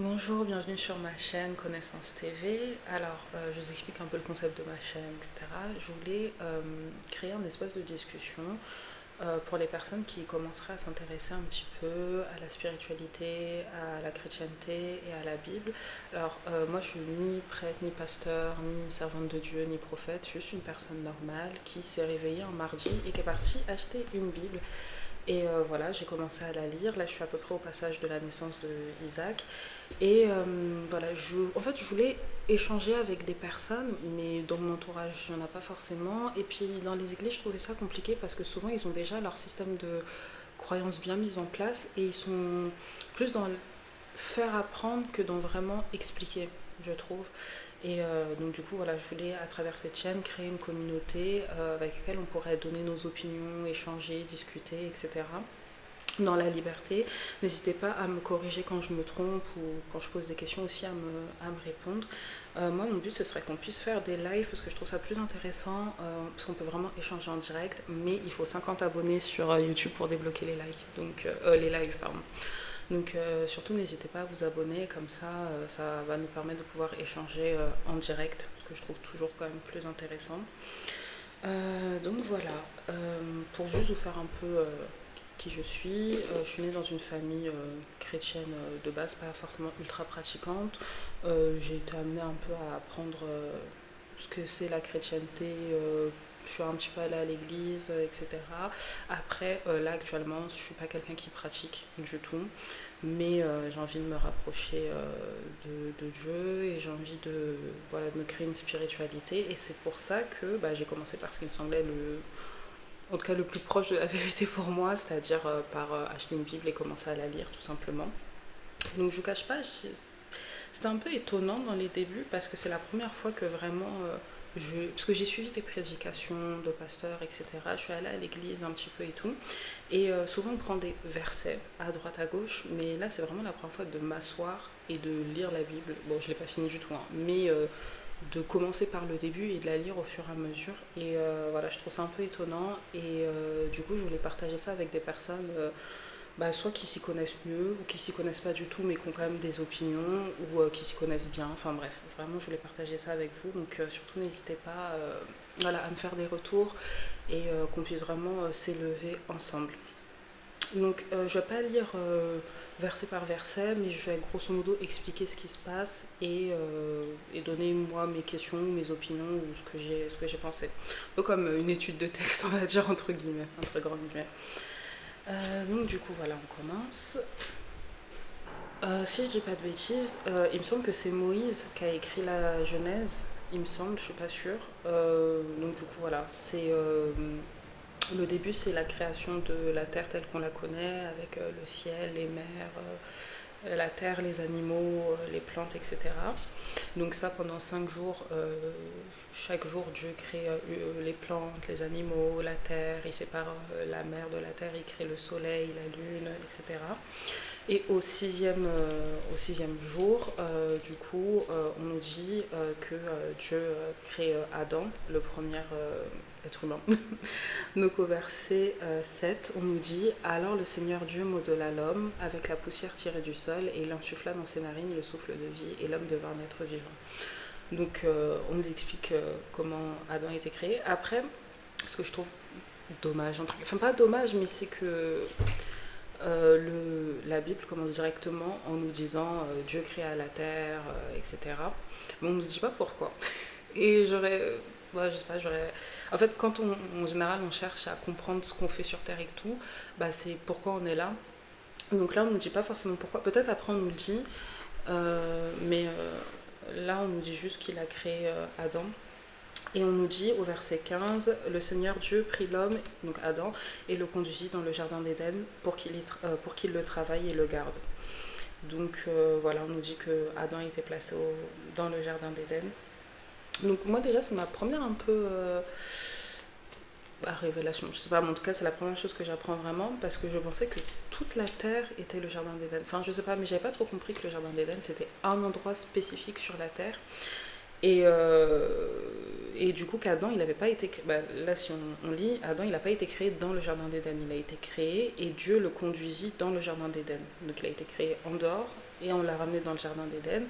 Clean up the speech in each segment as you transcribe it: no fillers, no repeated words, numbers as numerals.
Bonjour, bienvenue sur ma chaîne Connaissance TV. Alors, je vous explique un peu le concept de ma chaîne, etc. Je voulais créer un espace de discussion pour les personnes qui commenceraient à s'intéresser un petit peu à la spiritualité, à la chrétienté et à la Bible. Alors, moi, je suis ni prêtre, ni pasteur, ni servante de Dieu, ni prophète. Je suis juste une personne normale qui s'est réveillée un mardi et qui est partie acheter une Bible. Et voilà, j'ai commencé à la lire. Là, je suis à peu près au passage de la naissance de Isaac. Et voilà, en fait, je voulais échanger avec des personnes, mais dans mon entourage, il n'y en a pas forcément. Et puis, dans les églises, je trouvais ça compliqué parce que souvent, ils ont déjà leur système de croyances bien mis en place et ils sont plus dans le faire apprendre que dans vraiment expliquer, je trouve. Et donc du coup, voilà, je voulais à travers cette chaîne créer une communauté avec laquelle on pourrait donner nos opinions, échanger, discuter, etc. Dans la liberté. N'hésitez pas à me corriger quand je me trompe ou quand je pose des questions aussi à me répondre. Moi, mon but, ce serait qu'on puisse faire des lives parce que je trouve ça plus intéressant, parce qu'on peut vraiment échanger en direct, mais il faut 50 abonnés sur YouTube pour débloquer les likes, donc les lives, pardon. Donc surtout, n'hésitez pas à vous abonner, comme ça va nous permettre de pouvoir échanger en direct, ce que je trouve toujours quand même plus intéressant. Donc voilà, pour juste vous faire un peu qui je suis née dans une famille chrétienne de base, pas forcément ultra pratiquante. J'ai été amenée un peu à apprendre ce que c'est la chrétienté. Je suis un petit peu allée à l'église, etc. Après, là actuellement, je suis pas quelqu'un qui pratique du tout, mais j'ai envie de me rapprocher de Dieu et j'ai envie voilà, de me créer une spiritualité. Et c'est pour ça que bah, j'ai commencé par ce qui me semblait en tout cas le plus proche de la vérité pour moi, c'est-à-dire par acheter une Bible et commencer à la lire tout simplement. Donc je vous cache pas, c'était un peu étonnant dans les débuts parce que c'est la première fois que vraiment parce que j'ai suivi des prédications de pasteurs, etc. Je suis allée à l'église un petit peu et tout. Et souvent on prend des versets à droite à gauche, mais là c'est vraiment la première fois de m'asseoir et de lire la Bible. Bon, je l'ai pas fini du tout, hein, mais de commencer par le début et de la lire au fur et à mesure. Et voilà, je trouve ça un peu étonnant. Et du coup, je voulais partager ça avec des personnes, bah, soit qui s'y connaissent mieux, ou qui s'y connaissent pas du tout, mais qui ont quand même des opinions, ou qui s'y connaissent bien. Enfin bref, vraiment, je voulais partager ça avec vous. Donc surtout, n'hésitez pas voilà, à me faire des retours et qu'on puisse vraiment s'élever ensemble. Donc, je ne vais pas lire verset par verset, mais je vais grosso modo expliquer ce qui se passe et donner moi mes questions, mes opinions ou ce que j'ai pensé. Un peu comme une étude de texte, on va dire entre guillemets, entre grands guillemets. Donc, du coup, voilà, on commence. Si je dis pas de bêtises, il me semble que c'est Moïse qui a écrit la Genèse. Il me semble, je suis pas sûre. Donc, du coup, voilà, c'est le début, c'est la création de la Terre telle qu'on la connaît, avec le ciel, les mers, la terre, les animaux, les plantes, etc. Donc ça, pendant 5 jours, chaque jour, Dieu crée les plantes, les animaux, la terre, il sépare la mer de la terre, il crée le soleil, la lune, etc. Et au sixième jour, du coup, on nous dit que Dieu crée Adam, le premier être humain. Donc au verset 7, on nous dit: alors le Seigneur Dieu modela l'homme avec la poussière tirée du sol, et il insuffla dans ses narines le souffle de vie, et l'homme devint un être vivant. Donc on nous explique comment Adam a été créé. Après, ce que je trouve dommage, enfin pas dommage, mais c'est que la Bible commence directement en nous disant Dieu créa la terre, etc. Mais on ne nous dit pas pourquoi. Et je sais pas, En fait, quand en général on cherche à comprendre ce qu'on fait sur Terre et tout, bah c'est pourquoi on est là. Donc là, on nous dit pas forcément pourquoi. Peut-être après on nous le dit, mais là on nous dit juste qu'il a créé Adam. Et on nous dit au verset 15, le Seigneur Dieu prit l'homme, donc Adam, et le conduisit dans le jardin d'Éden pour qu'il le travaille et le garde. Donc voilà, on nous dit que Adam était placé dans le jardin d'Éden. Donc moi déjà c'est ma première un peu révélation, je sais pas, mais en tout cas c'est la première chose que j'apprends vraiment parce que je pensais que toute la terre était le jardin d'Éden. Enfin je sais pas, mais j'avais pas trop compris que le jardin d'Éden c'était un endroit spécifique sur la terre. Et, et du coup, qu'Adam, il n'avait pas été créé. Bah, là, si on lit, Adam, il n'a pas été créé dans le jardin d'Éden. Il a été créé et Dieu le conduisit dans le jardin d'Éden. Donc, il a été créé en dehors et on l'a ramené dans le jardin d'Éden.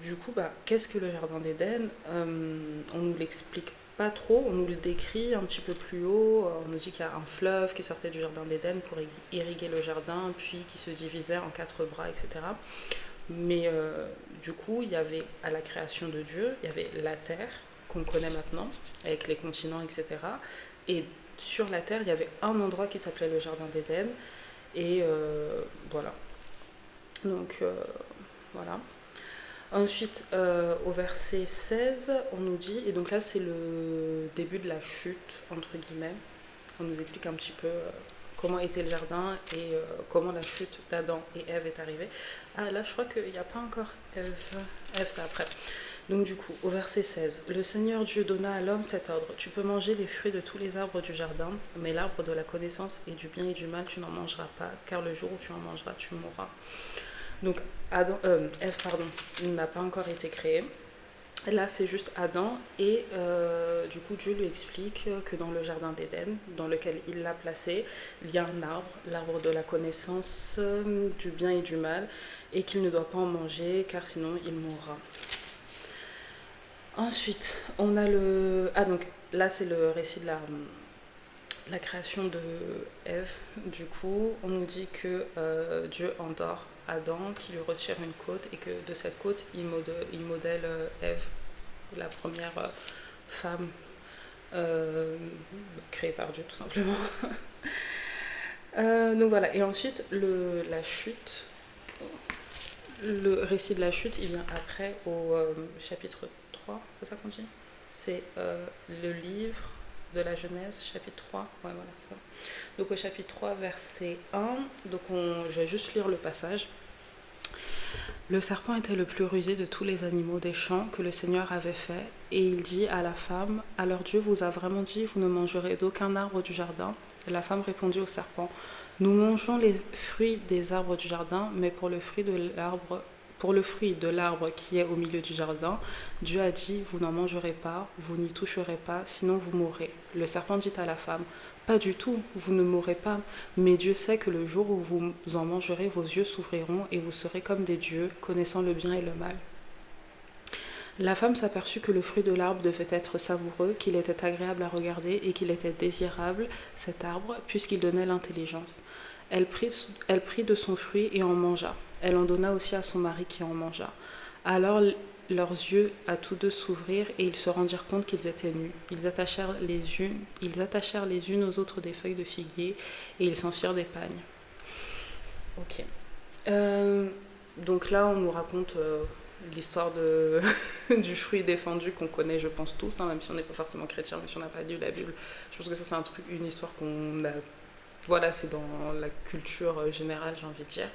Du coup, qu'est-ce que le jardin d'Éden? On nous l'explique pas trop, on nous le décrit un petit peu plus haut. On nous dit qu'il y a un fleuve qui sortait du jardin d'Éden pour irriguer le jardin, puis qui se divisait en 4 bras, etc. Mais du coup, il y avait à la création de Dieu, il y avait la terre qu'on connaît maintenant, avec les continents, etc. Et sur la terre, il y avait un endroit qui s'appelait le jardin d'Éden. Et voilà. Donc voilà. Ensuite, au verset 16, on nous dit, et donc là c'est le début de la chute, entre guillemets, on nous explique un petit peu comment était le jardin et comment la chute d'Adam et Ève est arrivée. Ah là je crois qu'il n'y a pas encore Ève, Ève c'est après. Donc du coup, au verset 16, le Seigneur Dieu donna à l'homme cet ordre, tu peux manger les fruits de tous les arbres du jardin, mais l'arbre de la connaissance et du bien et du mal tu n'en mangeras pas, car le jour où tu en mangeras, tu mourras. Donc Ève n'a pas encore été créée. Là, c'est juste Adam et du coup, Dieu lui explique que dans le jardin d'Éden, dans lequel il l'a placé, il y a un arbre, l'arbre de la connaissance du bien et du mal, et qu'il ne doit pas en manger car sinon il mourra. Ensuite, on a le... Ah donc, là, c'est le récit de la création de Ève. Du coup, on nous dit que Dieu endort Adam, qui lui retire une côte et que de cette côte, il modèle Ève, la première femme créée par Dieu, tout simplement. Donc voilà, et ensuite, la chute, le récit de la chute, il vient après au chapitre 3, c'est ça qu'on dit? C'est le livre de la Genèse, chapitre 3. Ouais, voilà, c'est ça. Donc au chapitre 3, verset 1, donc je vais juste lire le passage. Le serpent était le plus rusé de tous les animaux des champs que le Seigneur avait fait, et il dit à la femme, alors Dieu vous a vraiment dit, vous ne mangerez d'aucun arbre du jardin? Et la femme répondit au serpent, nous mangeons les fruits des arbres du jardin, mais pour le fruit de l'arbre qui est au milieu du jardin, Dieu a dit, vous n'en mangerez pas, vous n'y toucherez pas, sinon vous mourrez. Le serpent dit à la femme, pas du tout, vous ne mourrez pas, mais Dieu sait que le jour où vous en mangerez, vos yeux s'ouvriront et vous serez comme des dieux, connaissant le bien et le mal. La femme s'aperçut que le fruit de l'arbre devait être savoureux, qu'il était agréable à regarder et qu'il était désirable, cet arbre, puisqu'il donnait l'intelligence. Elle prit de son fruit et en mangea. Elle en donna aussi à son mari qui en mangea. Alors leurs yeux à tous deux s'ouvrirent et ils se rendirent compte qu'ils étaient nus. Ils attachèrent les unes aux autres des feuilles de figuier et ils s'en firent des pagnes. Ok. Donc là, on nous raconte l'histoire du fruit défendu qu'on connaît, je pense tous, hein, même si on n'est pas forcément chrétien, même si on n'a pas lu la Bible. Je pense que ça, c'est une histoire qu'on a. Voilà, c'est dans la culture générale, j'ai envie de dire.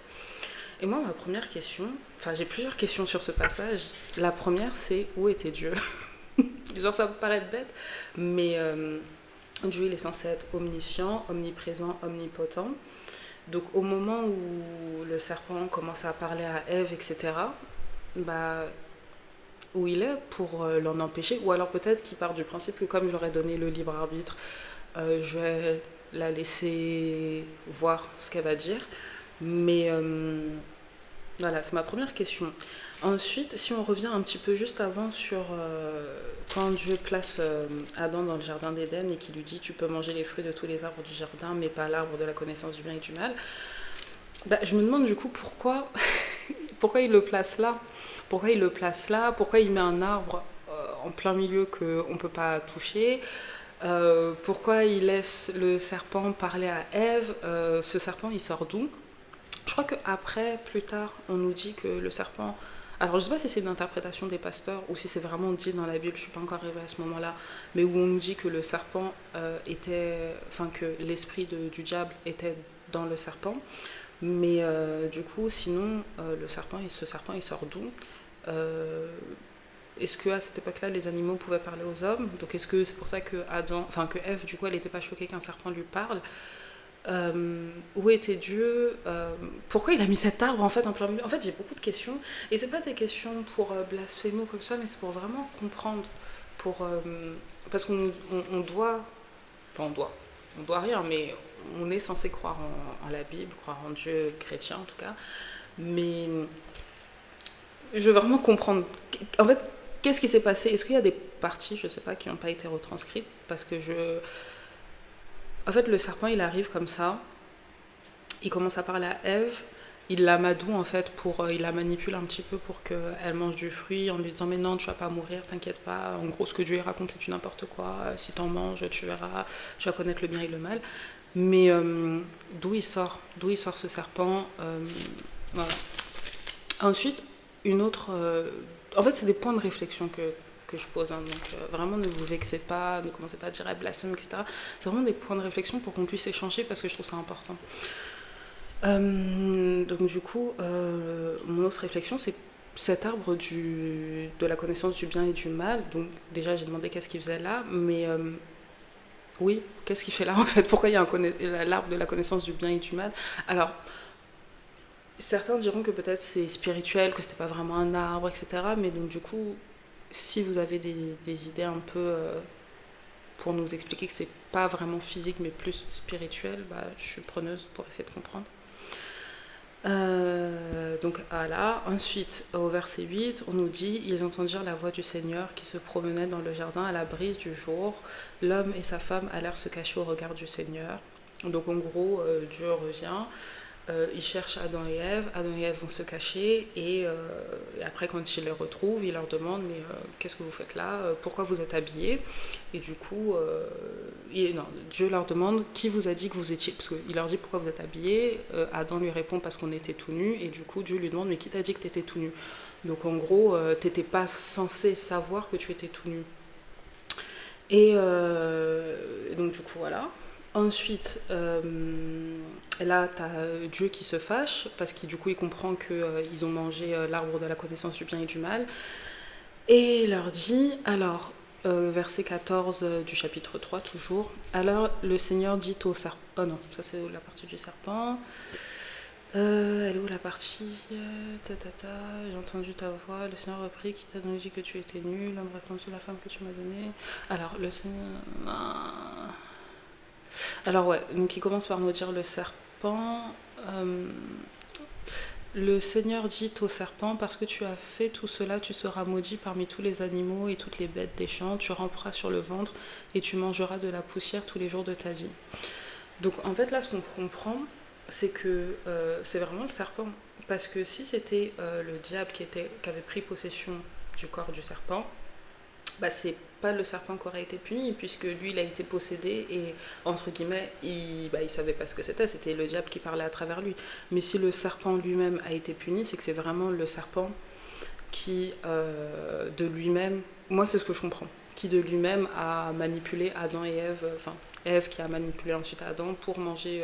Et moi, ma première question, enfin, j'ai plusieurs questions sur ce passage. La première, c'est où était Dieu? Genre, ça peut paraître bête, mais Dieu, il est censé être omniscient, omniprésent, omnipotent. Donc, au moment où le serpent commence à parler à Ève, etc., où il est pour l'en empêcher, ou alors peut-être qu'il part du principe que comme j'aurais donné le libre arbitre, je vais la laisser voir ce qu'elle va dire. Mais voilà, c'est ma première question. Ensuite, si on revient un petit peu juste avant sur quand Dieu place Adam dans le jardin d'Éden et qu'il lui dit tu peux manger les fruits de tous les arbres du jardin mais pas l'arbre de la connaissance du bien et du mal, je me demande du coup pourquoi il le place là. Pourquoi il le place là? Pourquoi il met un arbre en plein milieu qu'on ne peut pas toucher? Pourquoi il laisse le serpent parler à Ève? Ce serpent, il sort d'où? Je crois qu'après, plus tard, on nous dit que le serpent... Alors, je ne sais pas si c'est une interprétation des pasteurs ou si c'est vraiment dit dans la Bible, je ne suis pas encore arrivée à ce moment-là, mais où on nous dit que le serpent que l'esprit du diable était dans le serpent. Mais du coup, sinon, ce serpent, il sort d'où? Est-ce qu'à cette époque-là, les animaux pouvaient parler aux hommes? Donc, est-ce que c'est pour ça que Ève, du coup, elle n'était pas choquée qu'un serpent lui parle? Où était Dieu? Pourquoi il a mis cet arbre en fait en plein milieu? En fait, j'ai beaucoup de questions et c'est pas des questions pour blasphémer ou quoi que ce soit, mais c'est pour vraiment comprendre, parce qu'on doit, on doit rien, mais on est censé croire en la Bible, croire en Dieu chrétien en tout cas. Mais je veux vraiment comprendre. En fait, qu'est-ce qui s'est passé? Est-ce qu'il y a des parties, je sais pas, qui n'ont pas été retranscrites? Parce que En fait, le serpent, il arrive comme ça. Il commence à parler à Ève. Il l'amadoue, en fait, il la manipule un petit peu pour qu'elle mange du fruit en lui disant mais non, tu vas pas mourir, t'inquiète pas. En gros, ce que Dieu lui raconte, c'est du n'importe quoi. Si t'en manges, tu verras, tu vas connaître le bien et le mal. Mais d'où il sort ce serpent, voilà. Ensuite, une autre. En fait, c'est des points de réflexion que je pose. Hein, donc, vraiment, ne vous vexez pas, ne commencez pas à dire blasphème, etc. C'est vraiment des points de réflexion pour qu'on puisse échanger parce que je trouve ça important. Donc, du coup, mon autre réflexion, c'est cet arbre de la connaissance du bien et du mal. Donc, déjà, j'ai demandé qu'est-ce qu'il faisait là, mais oui, qu'est-ce qu'il fait là en fait? Pourquoi il y a l'arbre de la connaissance du bien et du mal? Alors, certains diront que peut-être c'est spirituel, que c'était pas vraiment un arbre, etc. Mais donc du coup, si vous avez des idées un peu pour nous expliquer que c'est pas vraiment physique mais plus spirituel, bah, je suis preneuse pour essayer de comprendre. Donc voilà. Ensuite, au verset 8, on nous dit ils entendirent la voix du Seigneur qui se promenait dans le jardin à la brise du jour. L'homme et sa femme allèrent se cacher au regard du Seigneur. Donc en gros, Dieu revient. Il cherche Adam et Ève. Adam et Ève vont se cacher et après quand il les retrouve, il leur demande mais qu'est-ce que vous faites là? Pourquoi vous êtes habillés? Et du coup, non, Dieu leur demande qui vous a dit que vous étiez, parce qu'il leur dit pourquoi vous êtes habillés. Adam lui répond parce qu'on était tout nus et du coup Dieu lui demande mais qui t'a dit que t'étais tout nu? Donc en gros, t'étais pas censé savoir que tu étais tout nu. Et donc du coup voilà. Ensuite, là, tu as Dieu qui se fâche, parce qu'il du coup, il comprend qu'ils ont mangé l'arbre de la connaissance du bien et du mal. Et il leur dit, alors, verset 14 du chapitre 3, toujours, alors le Seigneur dit au serpent... Oh non, ça c'est la partie du serpent. Elle est où la partie J'ai entendu ta voix, le Seigneur reprit, qui t'a donc dit que tu étais nu, l'homme répondit, la femme que tu m'as donnée. Alors, le Seigneur... Alors ouais, donc il commence par nous dire le serpent. Le Seigneur dit au serpent, parce que tu as fait tout cela, tu seras maudit parmi tous les animaux et toutes les bêtes des champs, tu ramperas sur le ventre et tu mangeras de la poussière tous les jours de ta vie. Donc en fait là ce qu'on comprend, c'est que c'est vraiment le serpent. Parce que si c'était le diable qui avait pris possession du corps du serpent, bah, c'est pas le serpent qui aurait été puni, puisque lui, il a été possédé et, entre guillemets, il savait pas ce que c'était le diable qui parlait à travers lui. Mais si le serpent lui-même a été puni, c'est que c'est vraiment le serpent qui, de lui-même, moi c'est ce que je comprends, qui de lui-même a manipulé Adam et Ève, enfin Ève qui a manipulé ensuite Adam pour manger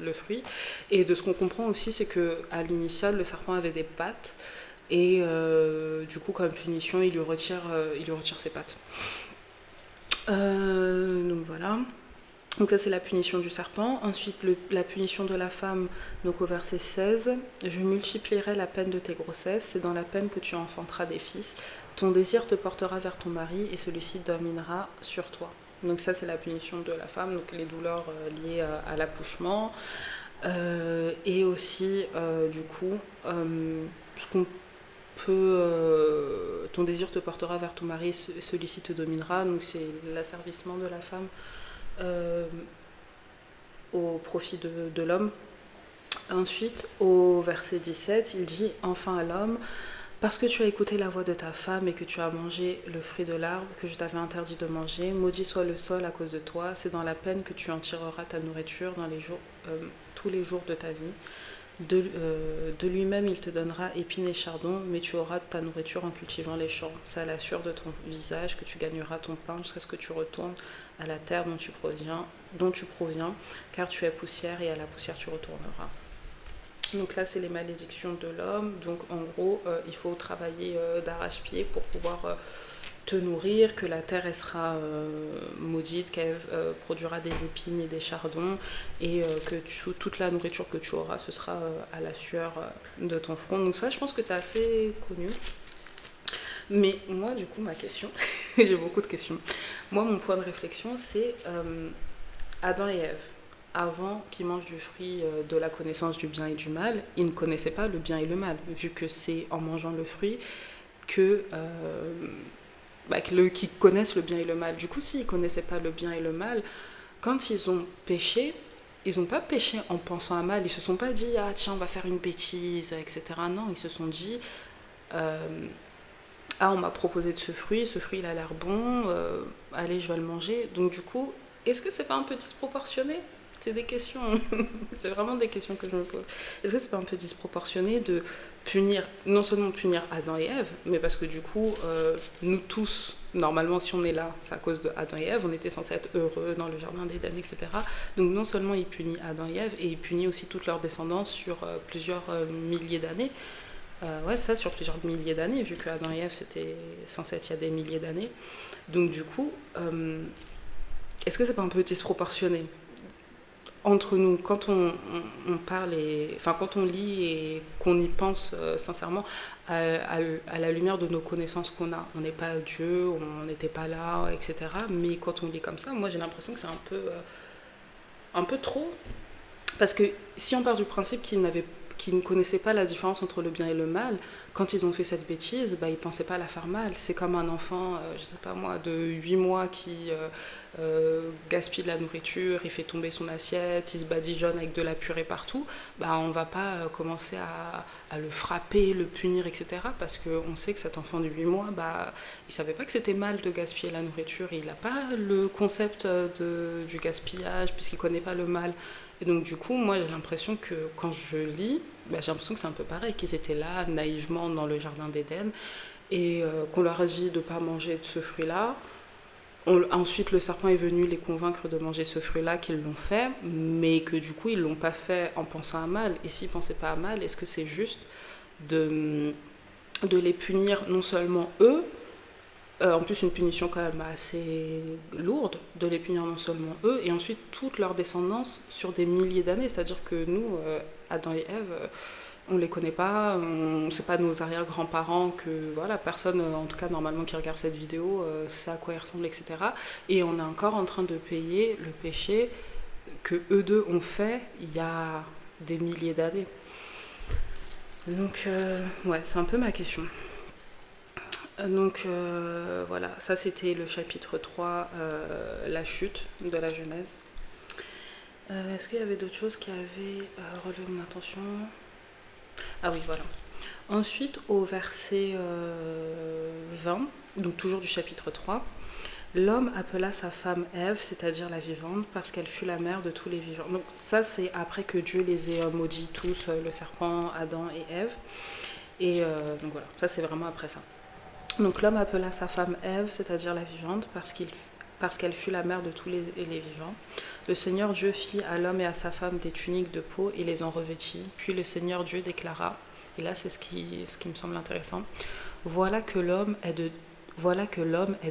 le fruit. Et de ce qu'on comprend aussi, c'est que à l'initiale, le serpent avait des pattes, et du coup, comme punition, il lui retire ses pattes. Donc voilà. Donc ça, c'est la punition du serpent. Ensuite, la punition de la femme, donc au verset 16. Je multiplierai la peine de tes grossesses, c'est dans la peine que tu enfanteras des fils. Ton désir te portera vers ton mari et celui-ci dominera sur toi. Donc ça, c'est la punition de la femme, donc les douleurs liées à l'accouchement. Et aussi, du coup, ce qu'on ton désir te portera vers ton mari, celui-ci te dominera. Donc c'est l'asservissement de la femme au profit de l'homme. Ensuite, au verset 17, il dit enfin à l'homme, parce que tu as écouté la voix de ta femme et que tu as mangé le fruit de l'arbre que je t'avais interdit de manger, maudit soit le sol à cause de toi, c'est dans la peine que tu en tireras ta nourriture dans tous les jours de ta vie. De lui-même il te donnera épines et chardons, mais tu auras ta nourriture en cultivant les champs. C'est à la sueur de ton visage que tu gagneras ton pain jusqu'à ce que tu retournes à la terre dont tu proviens, car tu es poussière et à la poussière tu retourneras. Donc là c'est les malédictions de l'homme. Donc en gros il faut travailler d'arrache-pied pour pouvoir te nourrir, que la terre elle sera maudite, qu'elle produira des épines et des chardons, et que toute la nourriture que tu auras, ce sera à la sueur de ton front. Donc ça, je pense que c'est assez connu. Mais moi, du coup, ma question, j'ai beaucoup de questions. Moi, mon point de réflexion, c'est Adam et Ève. avant qu'ils mangent du fruit de la connaissance du bien et du mal, ils ne connaissaient pas le bien et le mal, vu que c'est en mangeant le fruit que, qu'ils connaissent le bien et le mal. Du coup, s'ils ne connaissaient pas le bien et le mal, quand ils ont péché, ils n'ont pas péché en pensant à mal. Ils ne se sont pas dit, ah tiens, on va faire une bêtise, etc. Non, ils se sont dit, ah, on m'a proposé de ce fruit il a l'air bon, allez, je vais le manger. Donc du coup, est-ce que c'est pas un peu disproportionné? C'est des questions, c'est vraiment des questions que je me pose. Est-ce que c'est pas un peu disproportionné de punir, non seulement punir Adam et Ève, mais parce que du coup, nous tous, normalement, si on est là, c'est à cause de Adam et Ève, on était censés être heureux dans le jardin d'Éden, etc. Donc non seulement il punit Adam et Ève, et il punit aussi toute leur descendance sur plusieurs milliers d'années. Ouais, ça sur plusieurs milliers d'années, vu que Adam et Ève c'était censé être il y a des milliers d'années. Donc du coup, est-ce que c'est pas un peu disproportionné entre nous quand on parle enfin quand on lit et qu'on y pense sincèrement à la lumière de nos connaissances qu'on a. On n'est pas Dieu, on n'était pas là, etc. Mais quand on lit comme ça, moi j'ai l'impression que c'est un peu trop. Parce que si on part du principe qu'ils ne connaissaient pas la différence entre le bien et le mal, quand ils ont fait cette bêtise, ils ne pensaient pas la faire mal. C'est comme un enfant, je sais pas moi, de 8 mois qui gaspille de la nourriture, il fait tomber son assiette, il se badigeonne avec de la purée partout. On ne va pas commencer à le frapper, le punir, etc. Parce qu'on sait que cet enfant de 8 mois, il ne savait pas que c'était mal de gaspiller la nourriture. Il n'a pas le concept du gaspillage puisqu'il ne connaît pas le mal. Et donc du coup, moi j'ai l'impression que quand je lis, j'ai l'impression que c'est un peu pareil, qu'ils étaient là naïvement dans le jardin d'Éden et qu'on leur a dit de ne pas manger de ce fruit-là. Ensuite, le serpent est venu les convaincre de manger ce fruit-là, qu'ils l'ont fait, mais que du coup, ils ne l'ont pas fait en pensant à mal. Et s'ils ne pensaient pas à mal, est-ce que c'est juste de les punir non seulement eux, en plus une punition quand même assez lourde, de les punir non seulement eux, et ensuite toute leur descendance sur des milliers d'années. C'est-à-dire que nous, Adam et Ève, on les connaît pas, c'est pas nos arrière-grands-parents, que voilà, personne, en tout cas normalement qui regarde cette vidéo, sait à quoi ils ressemblent, etc. Et on est encore en train de payer le péché que eux deux ont fait il y a des milliers d'années. Donc ouais, c'est un peu ma question. Donc voilà, ça c'était le chapitre 3, la chute de la Genèse. Est-ce qu'il y avait d'autres choses qui avaient relevé mon attention? Ah oui, voilà. Ensuite, au verset 20, donc toujours du chapitre 3, l'homme appela sa femme Ève, c'est-à-dire la vivante, parce qu'elle fut la mère de tous les vivants. Donc ça c'est après que Dieu les ait maudits tous, le serpent, Adam et Ève. Et donc voilà, ça c'est vraiment après ça. Donc l'homme appela sa femme Ève, c'est-à-dire la vivante, parce qu'elle fut la mère de tous les vivants. Le Seigneur Dieu fit à l'homme et à sa femme des tuniques de peau et les en revêtit. Puis le Seigneur Dieu déclara, et là c'est ce qui me semble intéressant, voilà que l'homme est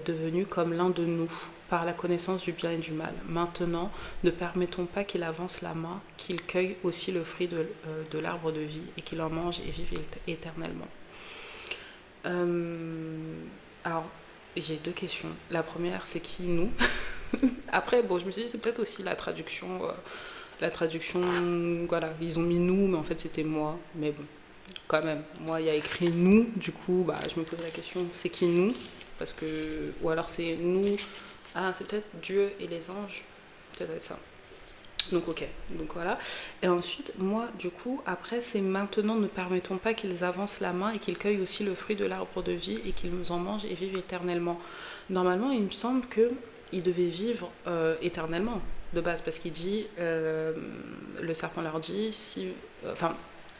devenu comme l'un de nous, par la connaissance du bien et du mal. Maintenant, ne permettons pas qu'il avance la main, qu'il cueille aussi le fruit de l'arbre de vie, et qu'il en mange et vive éternellement. Alors, j'ai deux questions. La première, c'est qui nous? Après, bon, je me suis dit, c'est peut-être aussi la traduction, voilà, ils ont mis nous, mais en fait c'était moi. Mais bon, quand même, moi, il y a écrit nous, du coup, je me pose la question, c'est qui nous? Parce que, ou alors c'est nous, c'est peut-être Dieu et les anges, peut-être être ça. Donc ok, donc voilà. Et ensuite, moi, du coup, après, c'est maintenant ne permettons pas qu'ils avancent la main et qu'ils cueillent aussi le fruit de l'arbre de vie et qu'ils nous en mangent et vivent éternellement. Normalement, il me semble qu'ils devaient vivre éternellement, de base, parce qu'il dit, le serpent leur dit,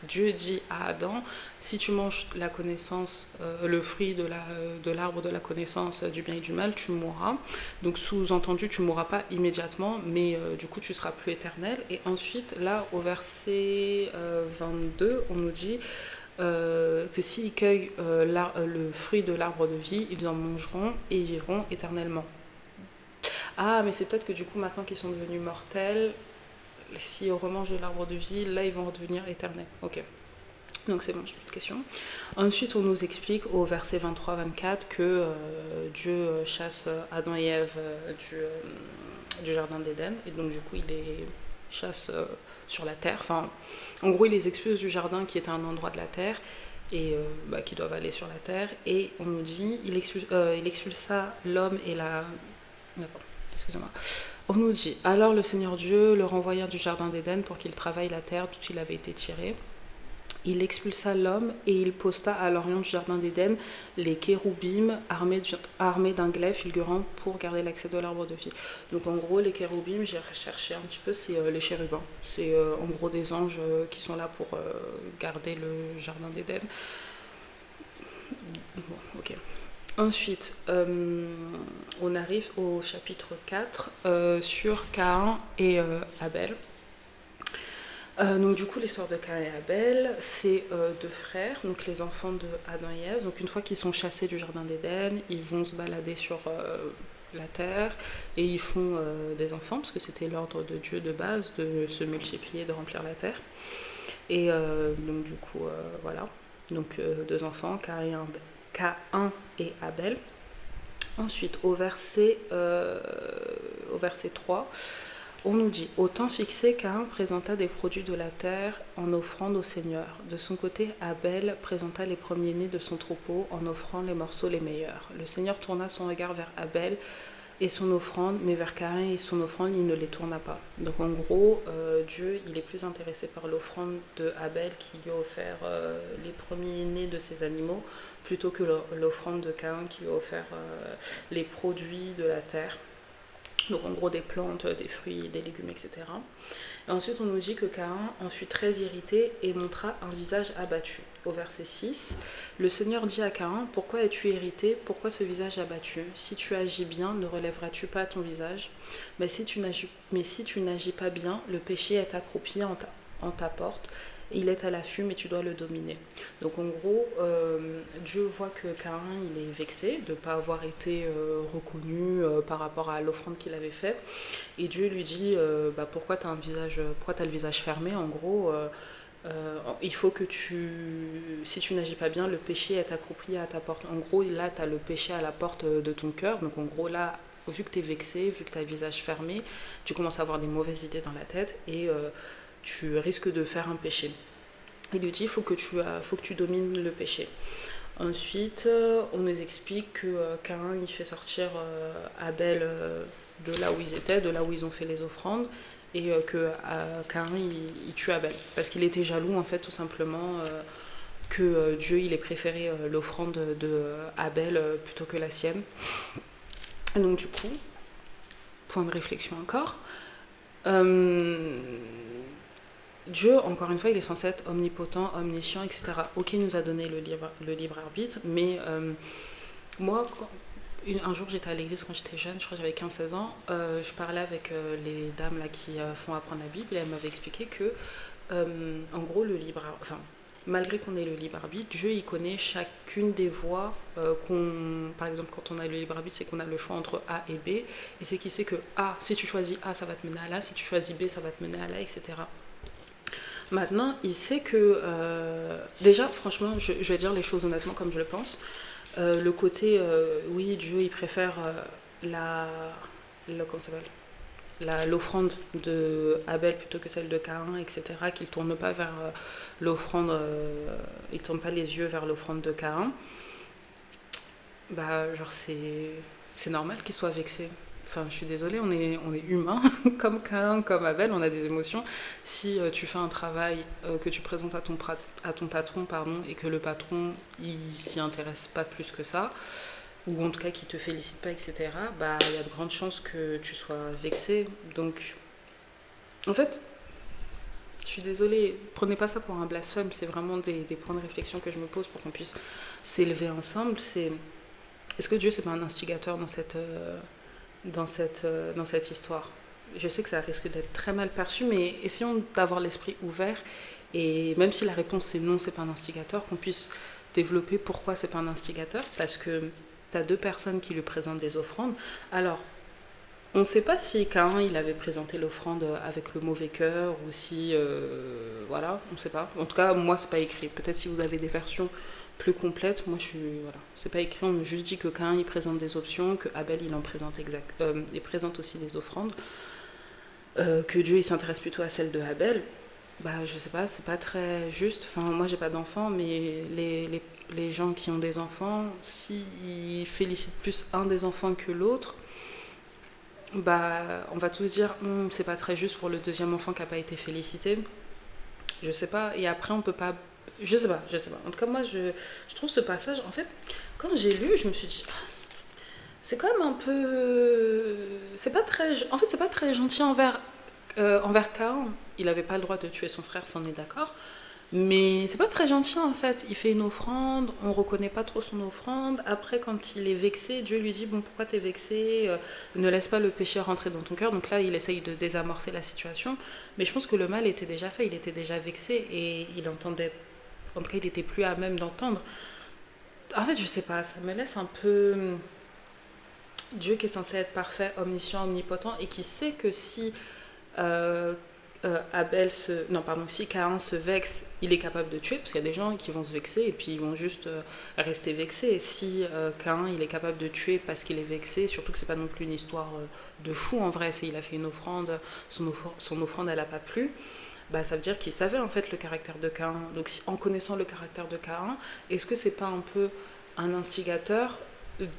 Dieu dit à Adam, si tu manges la connaissance, le fruit de l'arbre de la connaissance du bien et du mal, tu mourras. Donc sous-entendu, tu mourras pas immédiatement, mais du coup tu seras plus éternel. Et ensuite, là, au verset 22, on nous dit que s'ils cueillent le fruit de l'arbre de vie, ils en mangeront et ils vivront éternellement. Ah, mais c'est peut-être que du coup, maintenant qu'ils sont devenus mortels, s'ils remangent de l'arbre de vie, là ils vont redevenir éternels. Ok. Donc c'est bon, j'ai plus de questions. Ensuite, on nous explique au verset 23-24 que Dieu chasse Adam et Ève du jardin d'Éden. Et donc du coup, il chasse sur la terre. Enfin, en gros, il les expulse du jardin qui est un endroit de la terre et qui doivent aller sur la terre. Et on nous dit, il expulsa l'homme et la... Attends, excusez-moi. On nous dit, alors le Seigneur Dieu le renvoya du jardin d'Éden pour qu'il travaille la terre d'où il avait été tiré. Il expulsa l'homme et il posta à l'orient du jardin d'Éden les kéroubim armés d'un glaive fulgurant pour garder l'accès de l'arbre de vie. Donc en gros, les kéroubim, j'ai recherché un petit peu, c'est les chérubins. C'est en gros des anges qui sont là pour garder le jardin d'Éden. Bon, ok. Ensuite, on arrive au chapitre 4 sur Caïn et Abel. Donc du coup l'histoire de Caïn et Abel, c'est deux frères, donc les enfants de Adam et Ève. Donc une fois qu'ils sont chassés du jardin d'Éden, ils vont se balader sur la terre et ils font des enfants parce que c'était l'ordre de Dieu de base de se multiplier, de remplir la terre. Et donc du coup voilà, donc deux enfants, Caïn et Abel. Ensuite au verset 3. On nous dit, au temps fixé, Caïn présenta des produits de la terre en offrande au Seigneur. De son côté, Abel présenta les premiers-nés de son troupeau en offrant les morceaux les meilleurs. Le Seigneur tourna son regard vers Abel et son offrande, mais vers Caïn et son offrande, il ne les tourna pas. Donc en gros, Dieu, il est plus intéressé par l'offrande de Abel qui lui a offert les premiers-nés de ses animaux, plutôt que l'offrande de Caïn qui lui a offert les produits de la terre. Donc en gros des plantes, des fruits, des légumes, etc. Et ensuite on nous dit que Caïn en fut très irrité et montra un visage abattu. Au verset 6, le Seigneur dit à Caïn, pourquoi es-tu irrité? Pourquoi ce visage abattu? Si tu agis bien, ne relèveras-tu pas ton visage? Mais si tu n'agis pas bien, le péché est accroupi en ta porte. Il est à l'affût, mais tu dois le dominer. Donc en gros, Dieu voit que Caïn, il est vexé de ne pas avoir été reconnu par rapport à l'offrande qu'il avait faite. Et Dieu lui dit, pourquoi tu as le visage fermé? En gros, il faut que si tu n'agis pas bien, le péché est accroupi à ta porte. En gros, là, tu as le péché à la porte de ton cœur. Donc en gros, là, vu que tu es vexé, vu que tu as le visage fermé, tu commences à avoir des mauvaises idées dans la tête et tu risques de faire un péché. Il lui dit, il faut que tu domines le péché. Ensuite, on nous explique que Caïn, il fait sortir Abel de là où ils étaient, de là où ils ont fait les offrandes, et que Caïn, il tue Abel. Parce qu'il était jaloux, en fait, tout simplement, que Dieu, il ait préféré l'offrande de Abel plutôt que la sienne. Et donc, du coup, point de réflexion encore. Dieu, encore une fois, il est censé être omnipotent, omniscient, etc. Ok, il nous a donné le libre arbitre, mais moi, un jour j'étais à l'église quand j'étais jeune, je crois que j'avais 15-16 ans, je parlais avec les dames là, qui font apprendre la Bible, et elles m'avaient expliqué que, en gros, malgré qu'on ait le libre arbitre, Dieu il connaît chacune des voies par exemple quand on a le libre arbitre, c'est qu'on a le choix entre A et B, et c'est qu'il sait que A, si tu choisis A, ça va te mener à là, si tu choisis B, ça va te mener à là, etc. Maintenant, il sait que... déjà, franchement, je vais dire les choses honnêtement comme je le pense. Le côté, oui, Dieu, il préfère comment ça s'appelle, l'offrande de Abel plutôt que celle de Caïn, etc., qu'il ne tourne pas vers l'offrande, il ne tourne pas les yeux vers l'offrande de Caïn. C'est normal qu'il soit vexé. Enfin, je suis désolée, on est humain, comme Caïn, comme Abel, on a des émotions. Si tu fais un travail que tu présentes à ton patron, et que le patron, il s'y intéresse pas plus que ça, ou en tout cas qu'il te félicite pas, etc., il y a de grandes chances que tu sois vexé. Donc, en fait, je suis désolée, prenez pas ça pour un blasphème, c'est vraiment des points de réflexion que je me pose pour qu'on puisse s'élever ensemble. Est-ce que Dieu, c'est pas un instigateur dans cette histoire? Je sais que ça risque d'être très mal perçu, mais essayons d'avoir l'esprit ouvert, et même si la réponse c'est non, c'est pas un instigateur, qu'on puisse développer pourquoi c'est pas un instigateur, parce que tu as deux personnes qui lui présentent des offrandes. Alors, on ne sait pas si Caïn il avait présenté l'offrande avec le mauvais cœur, ou si voilà, on ne sait pas. En tout cas, moi c'est pas écrit. Peut-être si vous avez des versions plus complètes, moi c'est pas écrit. On me juste dit que Caïn il présente des options, que Abel il en présente il présente aussi des offrandes. que Dieu il s'intéresse plutôt à celle de Abel, bah je sais pas, c'est pas très juste. Enfin, moi j'ai pas d'enfants, mais les gens qui ont des enfants, s'ils félicitent plus un des enfants que l'autre, bah on va tous dire c'est pas très juste pour le deuxième enfant qui a pas été félicité. Je sais pas, et après on peut pas. Je sais pas. En tout cas, moi je trouve ce passage, en fait, quand j'ai lu, je me suis dit, c'est quand même un peu. C'est pas très. En fait, c'est pas très gentil envers Cain. Il avait pas le droit de tuer son frère, ça on est d'accord. Mais c'est pas très gentil en fait. Il fait une offrande, on reconnaît pas trop son offrande. Après, quand il est vexé, Dieu lui dit bon, pourquoi t'es vexé. Ne laisse pas le péché rentrer dans ton cœur. Donc là, il essaye de désamorcer la situation. Mais je pense que le mal était déjà fait, il était déjà vexé et il entendait. En tout cas, il était plus à même d'entendre. En fait, je sais pas, ça me laisse un peu. Dieu qui est censé être parfait, omniscient, omnipotent, et qui sait que si euh, non, pardon, si Caïn se vexe, il est capable de tuer, parce qu'il y a des gens qui vont se vexer et puis ils vont juste rester vexés. Et si Caïn, il est capable de tuer parce qu'il est vexé, surtout que c'est pas non plus une histoire de fou en vrai, c'est il a fait une offrande, son offrande elle a pas plu. Bah, ça veut dire qu'il savait en fait le caractère de Caïn. Donc en connaissant le caractère de Caïn, est-ce que c'est pas un peu un instigateur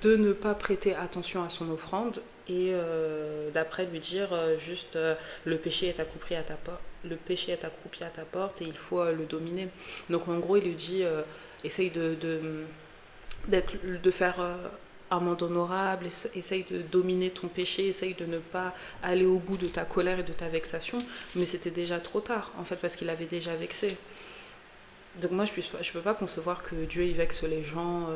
de ne pas prêter attention à son offrande et d'après lui dire juste le péché est accroupi à ta porte, le péché est accroupi à ta porte et il faut le dominer. Donc en gros il lui dit essaye de faire un monde honorable, essaye de dominer ton péché, essaye de ne pas aller au bout de ta colère et de ta vexation, mais c'était déjà trop tard en fait parce qu'il avait déjà vexé. Donc moi je peux pas concevoir que Dieu il vexe les gens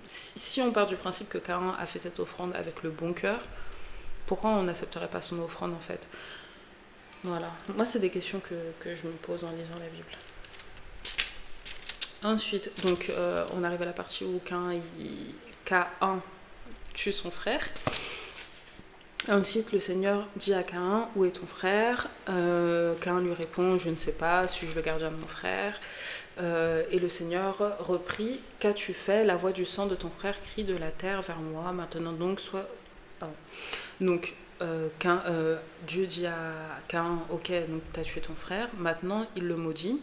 si on part du principe que Caïn a fait cette offrande avec le bon cœur, pourquoi on n'accepterait pas son offrande en fait? Voilà. Moi, c'est des questions que je me pose en lisant la Bible. Ensuite, donc, on arrive à la partie où Caïn tue son frère. Ensuite, le Seigneur dit à Caïn, où est ton frère? Caïn lui répond, je ne sais pas, suis-je le gardien de mon frère? Et le Seigneur reprit, qu'as-tu fait? La voix du sang de ton frère crie de la terre vers moi. Maintenant donc, sois... Pardon. Donc, Dieu dit à Caïn, ok, donc tu as tué ton frère. Maintenant, il le maudit.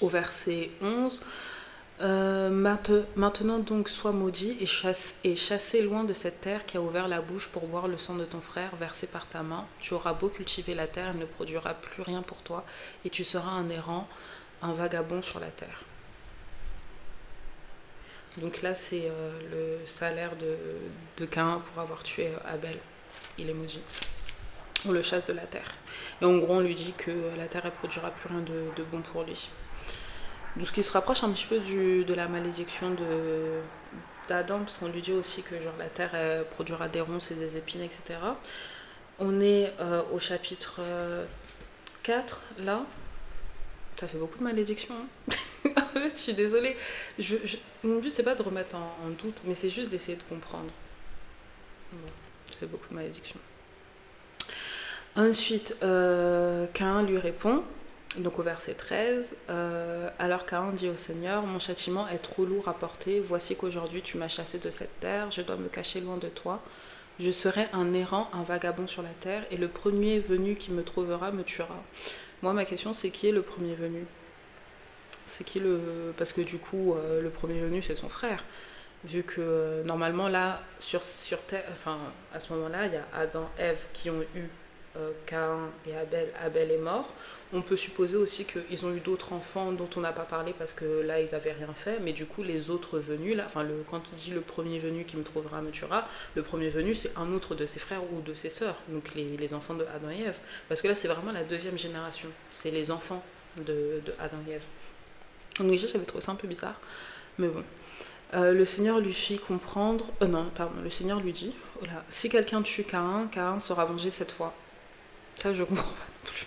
Au verset 11, maintenant donc sois maudit et chassé loin de cette terre qui a ouvert la bouche pour boire le sang de ton frère versé par ta main. Tu auras beau cultiver la terre, elle ne produira plus rien pour toi et tu seras un errant, un vagabond sur la terre. Donc là, c'est le salaire de Caïn pour avoir tué Abel. Il est maudit. On le chasse de la terre. Et en gros, on lui dit que la terre ne produira plus rien de bon pour lui. Donc, ce qui se rapproche un petit peu de la malédiction d'Adam, parce qu'on lui dit aussi que genre, la terre elle produira des ronces et des épines, etc. On est au chapitre 4, là. Ça fait beaucoup de malédictions. Hein. En fait, je suis désolée. Mon but, c'est pas de remettre en doute, mais c'est juste d'essayer de comprendre. Bon, ça fait beaucoup de malédictions. Ensuite, Caïn lui répond, donc au verset 13, alors Caïn dit au Seigneur, mon châtiment est trop lourd à porter, voici qu'aujourd'hui tu m'as chassé de cette terre, je dois me cacher loin de toi, je serai un errant, un vagabond sur la terre, et le premier venu qui me trouvera me tuera. Moi, ma question, c'est qui est le premier venu? C'est qui le... Parce que du coup, le premier venu, c'est son frère. Vu que normalement, là, sur Terre, enfin, à ce moment-là, il y a Adam, Ève qui ont eu Caïn et Abel. Abel est mort. On peut supposer aussi qu'ils ont eu d'autres enfants dont on n'a pas parlé parce que là, ils n'avaient rien fait. Mais du coup, les autres venus, là, enfin, quand il dit le premier venu qui me trouvera me tuera, le premier venu, c'est un autre de ses frères ou de ses sœurs. Donc les enfants de Adam et Ève. Parce que là, c'est vraiment la deuxième génération. C'est les enfants de Adam et Ève. Donc déjà, j'avais trouvé ça un peu bizarre. Mais bon. Le Seigneur lui fit comprendre... non, pardon. Le Seigneur lui dit, voilà, si quelqu'un tue Caïn, Caïn sera vengé cette fois. Ça, je comprends pas non plus.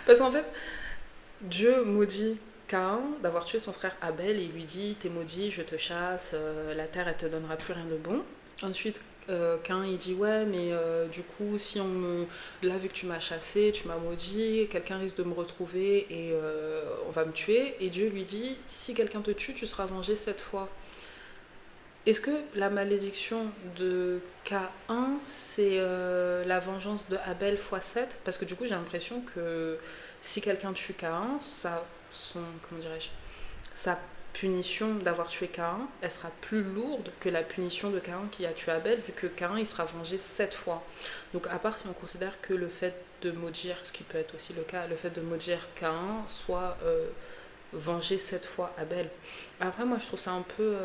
Parce qu'en fait, Dieu maudit Caïn d'avoir tué son frère Abel et il lui dit, t'es maudit, je te chasse, la terre, elle te donnera plus rien de bon. Ensuite, Caïn, il dit, ouais, mais du coup, si on me... Là, vu que tu m'as chassé, tu m'as maudit, quelqu'un risque de me retrouver et on va me tuer. Et Dieu lui dit, si quelqu'un te tue, tu seras vengé 7 fois. Est-ce que la malédiction de K1, c'est la vengeance de Abel x 7? Parce que du coup, j'ai l'impression que si quelqu'un tue K1, comment dirais-je, sa punition d'avoir tué K1, elle sera plus lourde que la punition de K1 qui a tué Abel, vu que K1, il sera vengé 7 fois. Donc à part si on considère que le fait de maudire, ce qui peut être aussi le cas, le fait de maudire K1 soit venger 7 fois Abel. Après, moi, je trouve ça un peu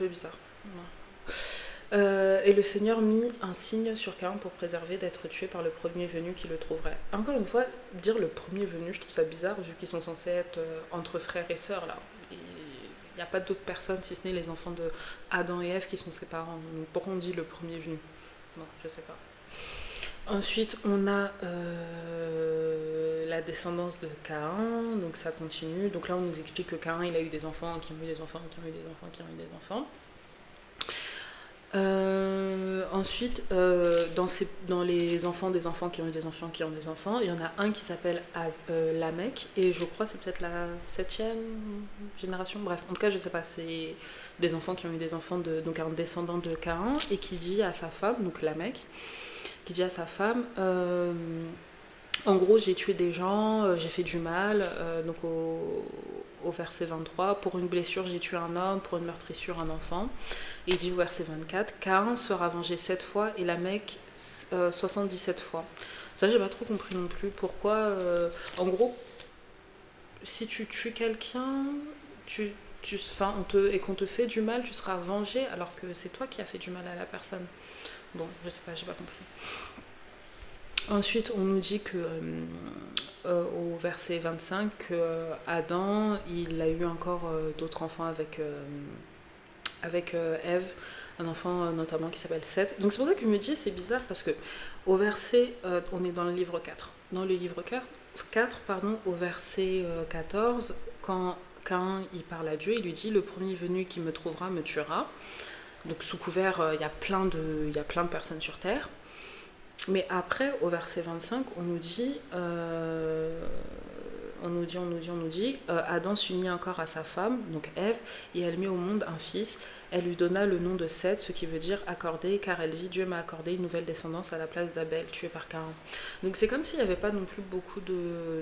bizarre. Et le Seigneur mit un signe sur Caïn pour préserver d'être tué par le premier venu qui le trouverait. Encore une fois, dire le premier venu, je trouve ça bizarre vu qu'ils sont censés être entre frères et sœurs là. Il n'y a pas d'autres personnes si ce n'est les enfants de Adam et Ève qui sont ses parents. Donc pourquoi on dit le premier venu? Bon, je sais pas. Ensuite, on a la descendance de Caïn, donc ça continue. Donc là, on nous explique que Caïn, il a eu des enfants, qui ont eu des enfants, qui ont eu des enfants, qui ont eu des enfants. Ensuite, dans les enfants des enfants qui ont eu des enfants qui ont des enfants, il y en a un qui s'appelle Lamech, et je crois que c'est peut-être la 7e génération, bref, en tout cas je sais pas, c'est des enfants qui ont eu des enfants, donc un descendant de Caïn, et qui dit à sa femme, donc Lamech, qui dit à sa femme, en gros j'ai tué des gens, j'ai fait du mal, donc au verset 23, pour une blessure j'ai tué un homme, pour une meurtrissure un enfant. Et il dit au verset 24, Caïn sera vengé 7 fois et Lamech 77 fois. Ça, j'ai pas trop compris non plus. Pourquoi en gros, si tu tues quelqu'un, et qu'on te fait du mal, tu seras vengé alors que c'est toi qui as fait du mal à la personne. Bon, je sais pas, j'ai pas compris. Ensuite, on nous dit que au verset 25, que Adam, il a eu encore d'autres enfants avec Ève, un enfant notamment qui s'appelle Seth. Donc c'est pour ça que je me dis c'est bizarre parce que au verset, on est dans le livre 4. Dans le livre 4 pardon, au verset 14, quand Caïn il parle à Dieu, il lui dit le premier venu qui me trouvera me tuera. Donc sous couvert, il y a plein de personnes sur terre. Mais après, au verset 25, on nous dit Adam s'unit encore à sa femme, donc Ève, et elle mit au monde un fils. Elle lui donna le nom de Seth, ce qui veut dire accordé, car elle dit Dieu m'a accordé une nouvelle descendance à la place d'Abel, tué par Caïn. Donc c'est comme s'il n'y avait pas non plus beaucoup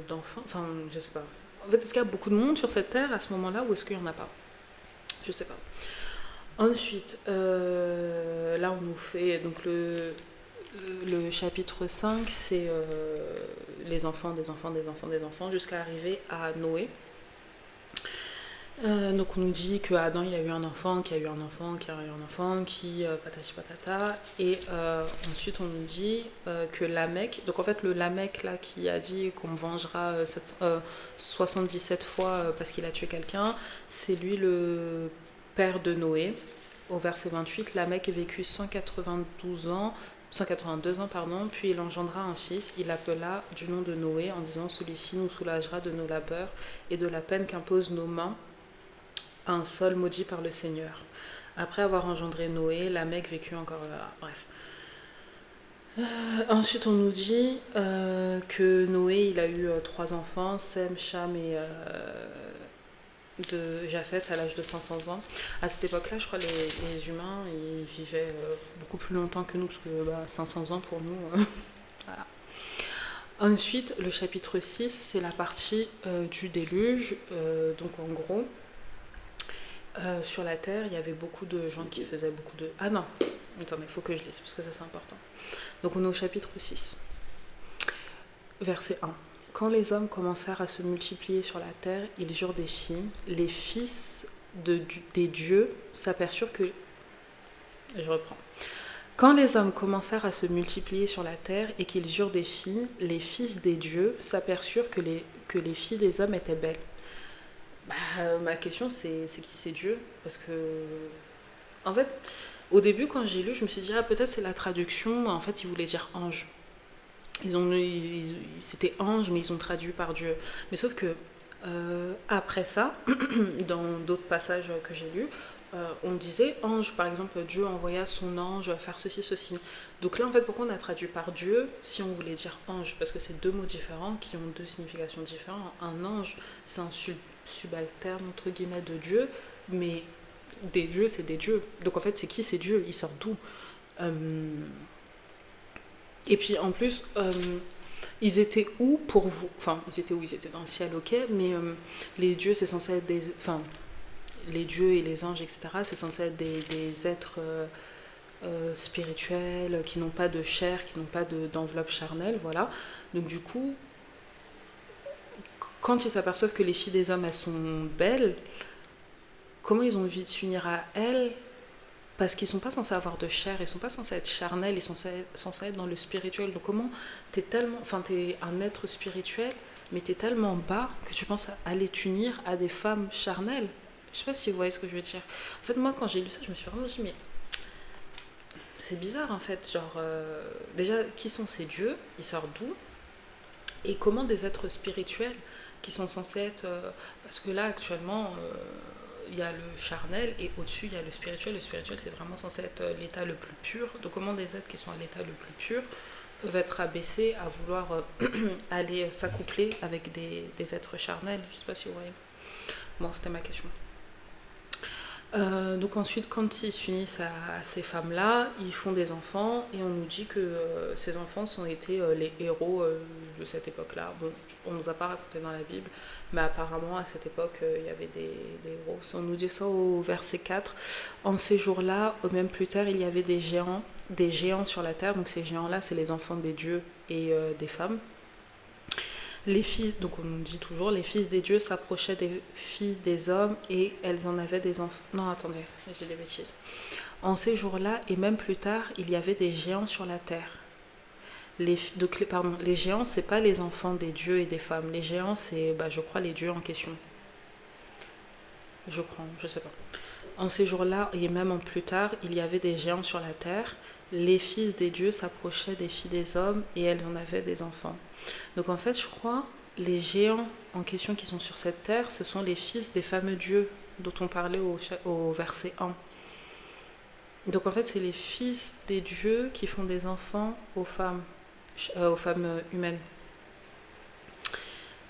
d'enfants. Enfin, je sais pas. En fait, est-ce qu'il y a beaucoup de monde sur cette terre à ce moment-là, ou est-ce qu'il n'y en a pas? Je sais pas. Ensuite, là on nous fait donc le chapitre 5, c'est les enfants, des enfants, des enfants, des enfants, jusqu'à arriver à Noé. Donc on nous dit que Adam il a eu un enfant, qui a eu un enfant, qui a eu un enfant, qui patati patata. Et ensuite on nous dit que Lamech, donc en fait le Lamech là qui a dit qu'on vengera 77 fois parce qu'il a tué quelqu'un, c'est lui le père de Noé. Au verset 28, Lamech vécut 182 ans, puis il engendra un fils, il l'appela du nom de Noé en disant celui-ci nous soulagera de nos labeurs et de la peine qu'imposent nos mains à un sol maudit par le Seigneur. Après avoir engendré Noé, Lamech vécut encore là. Bref. Ensuite, on nous dit que Noé, il a eu 3 enfants, Sem, Cham et de Japheth à l'âge de 500 ans. À cette époque-là, je crois que les humains, ils vivaient beaucoup plus longtemps que nous, parce que 500 ans pour nous, voilà. Ensuite, le chapitre 6, c'est la partie du déluge. Donc en gros, sur la terre, il y avait beaucoup de gens qui faisaient beaucoup de... Ah non, attendez, il faut que je lise, parce que ça c'est important. Donc on est au chapitre 6, verset 1. Quand les hommes commencèrent à se multiplier sur la terre, ils eurent des filles. Les fils des dieux s'aperçurent que... Je reprends. Quand les hommes commencèrent à se multiplier sur la terre et qu'ils eurent des filles, les fils des dieux s'aperçurent que les filles des hommes étaient belles. Ma question c'est qui c'est Dieu? Parce que... En fait, au début quand j'ai lu, je me suis dit peut-être c'est la traduction, en fait ils voulaient dire ange. C'était ange, mais ils ont traduit par Dieu. Mais sauf que après ça, dans d'autres passages que j'ai lus, on disait ange, par exemple, Dieu envoya son ange faire ceci, ceci. Donc là, en fait, pourquoi on a traduit par Dieu si on voulait dire ange? Parce que c'est 2 mots différents qui ont 2 significations différentes. Un ange, c'est un subalterne, entre guillemets, de Dieu, mais des dieux, c'est des dieux. Donc en fait, c'est qui ces dieux? Ils sortent d'où? Et puis en plus, ils étaient où pour vous? Enfin, ils étaient où? Ils étaient dans le ciel, ok, mais les dieux, c'est censé être des. Enfin, les dieux et les anges, etc., c'est censé être des êtres spirituels, qui n'ont pas de chair, qui n'ont pas d'enveloppe charnelle, voilà. Donc du coup, quand ils s'aperçoivent que les filles des hommes, elles sont belles, comment ils ont envie de s'unir à elles? Parce qu'ils sont pas censés avoir de chair, ils sont pas censés être charnels, ils sont censés être dans le spirituel. Donc comment t'es un être spirituel, mais t'es tellement bas que tu penses à aller t'unir à des femmes charnelles? Je sais pas si vous voyez ce que je veux dire. En fait, moi, quand j'ai lu ça, je me suis vraiment dit, mais c'est bizarre en fait. Genre, déjà, qui sont ces dieux? Ils sortent d'où? Et comment des êtres spirituels qui sont censés être. Parce que là, actuellement, il y a le charnel et au-dessus, il y a le spirituel. Le spirituel, c'est vraiment censé être l'état le plus pur. Donc, comment des êtres qui sont à l'état le plus pur peuvent être abaissés à vouloir aller s'accoupler avec des êtres charnels? Je sais pas si vous voyez. Bon, c'était ma question. Donc ensuite, quand ils s'unissent à ces femmes-là, ils font des enfants et on nous dit que ces enfants ont été les héros de cette époque-là. Bon, on nous a pas raconté dans la Bible, mais apparemment à cette époque, il y avait des héros. On nous dit ça au verset 4. En ces jours-là, ou même plus tard, il y avait des géants sur la terre. Donc ces géants-là, c'est les enfants des dieux et des femmes. Les filles, donc on nous dit toujours, les fils des dieux s'approchaient des filles des hommes et elles en avaient des enfants. Non, attendez, j'ai des bêtises. En ces jours-là, et même plus tard, il y avait des géants sur la terre. Les géants, c'est pas les enfants des dieux et des femmes. Les géants, c'est, je crois, les dieux en question. Je crois, je sais pas. En ces jours-là, et même en plus tard, il y avait des géants sur la terre. Les fils des dieux s'approchaient des filles des hommes et elles en avaient des enfants. Donc en fait, je crois, les géants en question qui sont sur cette terre, ce sont les fils des fameux dieux dont on parlait au verset 1. Donc en fait, c'est les fils des dieux qui font des enfants aux femmes humaines.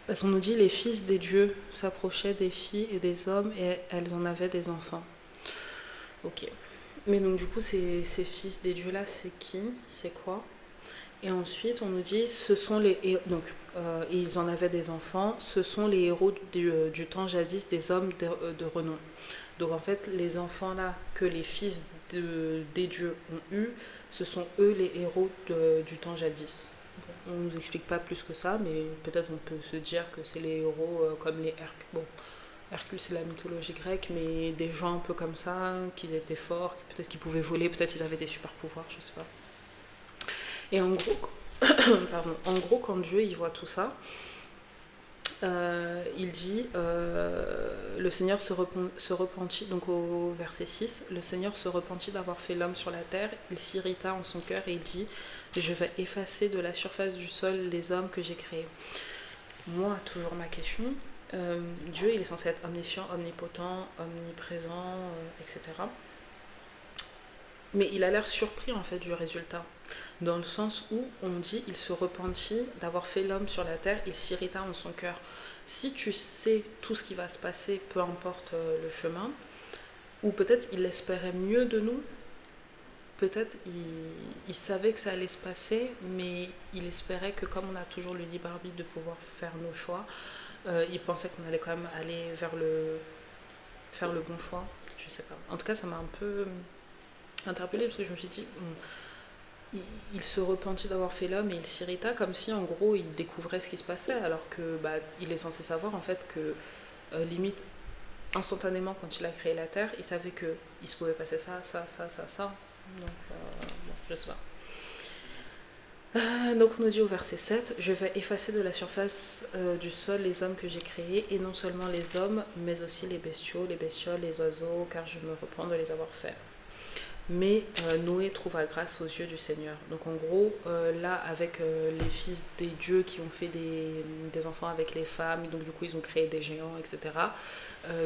Parce qu'on nous dit les fils des dieux s'approchaient des filles et des hommes et elles en avaient des enfants. Ok. Mais donc du coup, ces fils des dieux-là, c'est qui? C'est quoi? Et ensuite, on nous dit, ce sont les héros. Donc, ils en avaient des enfants. Ce sont les héros du temps jadis, des hommes de renom. Donc, en fait, les enfants-là que les fils des dieux ont eus, ce sont eux les héros du temps jadis. Bon, on ne nous explique pas plus que ça, mais peut-être on peut se dire que c'est les héros comme les Hercules. Bon, Hercule, c'est la mythologie grecque, mais des gens un peu comme ça, qui étaient forts, peut-être qu'ils pouvaient voler, peut-être qu'ils avaient des super pouvoirs, je sais pas. Et en gros, quand Dieu il voit tout ça, il dit le Seigneur se repentit, donc au verset 6, le Seigneur se repentit d'avoir fait l'homme sur la terre, il s'irrita en son cœur et il dit, je vais effacer de la surface du sol les hommes que j'ai créés. Moi, toujours ma question, Dieu il est censé être omniscient, omnipotent, omniprésent, etc. Mais il a l'air surpris en fait du résultat. Dans le sens où on dit il se repentit d'avoir fait l'homme sur la terre, il s'irrita en son cœur. Si tu sais tout ce qui va se passer, peu importe le chemin, ou peut-être il espérait mieux de nous, peut-être il savait que ça allait se passer, mais il espérait que comme on a toujours le libre arbitre de pouvoir faire nos choix, il pensait qu'on allait quand même aller faire le bon choix. Je sais pas. En tout cas, ça m'a un peu interpellée parce que je me suis dit, il se repentit d'avoir fait l'homme et il s'irrita comme si en gros il découvrait ce qui se passait alors que il est censé savoir en fait que limite instantanément quand il a créé la terre il savait que il se pouvait passer ça donc bon, je sais pas. Donc on nous dit au verset 7, je vais effacer de la surface du sol les hommes que j'ai créés et non seulement les hommes mais aussi les bestiaux, les bestioles, les oiseaux car je me repens de les avoir faits. Mais Noé trouva grâce aux yeux du Seigneur. Donc en gros, là, avec les fils des dieux qui ont fait des enfants avec les femmes, et donc du coup ils ont créé des géants, etc.,